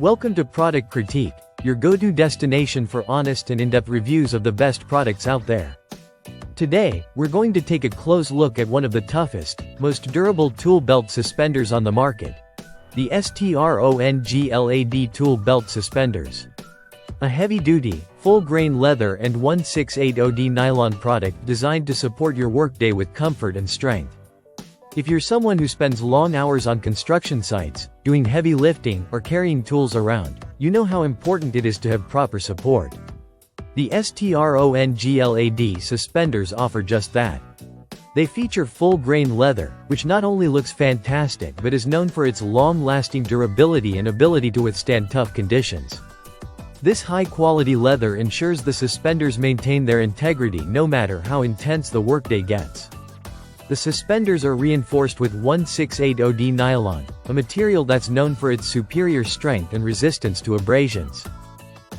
Welcome to Product Critique, your go-to destination for honest and in-depth reviews of the best products out there. Today, we're going to take a close look at one of the toughest, most durable tool belt suspenders on the market. The STRONGLAD Tool Belt Suspenders. A heavy-duty, full-grain leather and 168OD nylon product designed to support your workday with comfort and strength. If you're someone who spends long hours on construction sites, doing heavy lifting, or carrying tools around, you know how important it is to have proper support. The STRONGLAD suspenders offer just that. They feature full-grain leather, which not only looks fantastic but is known for its long-lasting durability and ability to withstand tough conditions. This high-quality leather ensures the suspenders maintain their integrity no matter how intense the workday gets. The suspenders are reinforced with 168OD nylon, a material that's known for its superior strength and resistance to abrasions.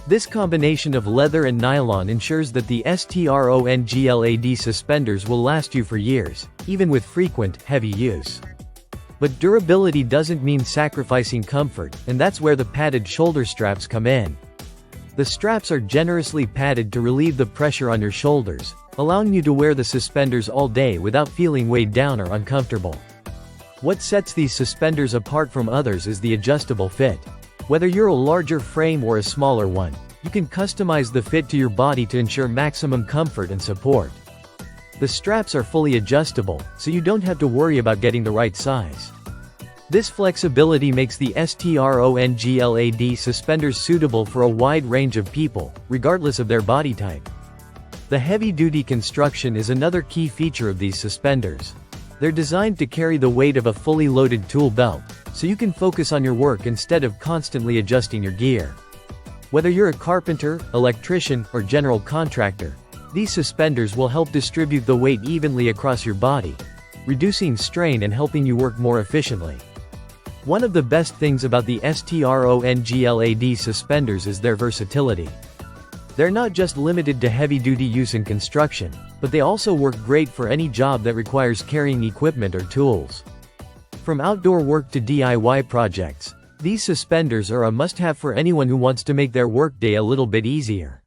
This combination of leather and nylon ensures that the STRONGLAD suspenders will last you for years, even with frequent, heavy use. But durability doesn't mean sacrificing comfort, and that's where the padded shoulder straps come in. The straps are generously padded to relieve the pressure on your shoulders, allowing you to wear the suspenders all day without feeling weighed down or uncomfortable. What sets these suspenders apart from others is the adjustable fit. Whether you're a larger frame or a smaller one, you can customize the fit to your body to ensure maximum comfort and support. The straps are fully adjustable, so you don't have to worry about getting the right size. This flexibility makes the STRONGLAD suspenders suitable for a wide range of people, regardless of their body type. The heavy-duty construction is another key feature of these suspenders. They're designed to carry the weight of a fully loaded tool belt, so you can focus on your work instead of constantly adjusting your gear. Whether you're a carpenter, electrician, or general contractor, these suspenders will help distribute the weight evenly across your body, reducing strain and helping you work more efficiently. One of the best things about the STRONGLAD suspenders is their versatility. They're not just limited to heavy-duty use in construction, but they also work great for any job that requires carrying equipment or tools. From outdoor work to DIY projects, these suspenders are a must-have for anyone who wants to make their workday a little bit easier.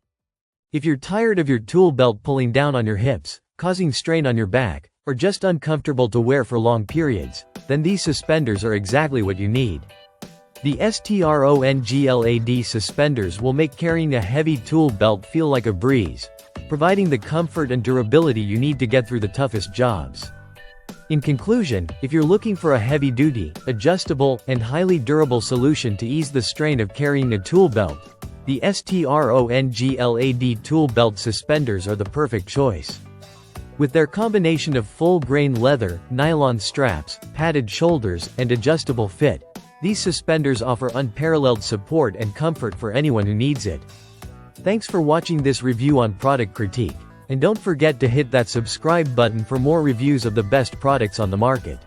If you're tired of your tool belt pulling down on your hips, causing strain on your back, or just uncomfortable to wear for long periods, then these suspenders are exactly what you need. The STRONGLAD suspenders will make carrying a heavy tool belt feel like a breeze, providing the comfort and durability you need to get through the toughest jobs. In conclusion, if you're looking for a heavy-duty, adjustable, and highly durable solution to ease the strain of carrying a tool belt, the STRONGLAD tool belt suspenders are the perfect choice. With their combination of full-grain leather, nylon straps, padded shoulders, and adjustable fit, these suspenders offer unparalleled support and comfort for anyone who needs it. Thanks for watching this review on Product Critique, and don't forget to hit that subscribe button for more reviews of the best products on the market.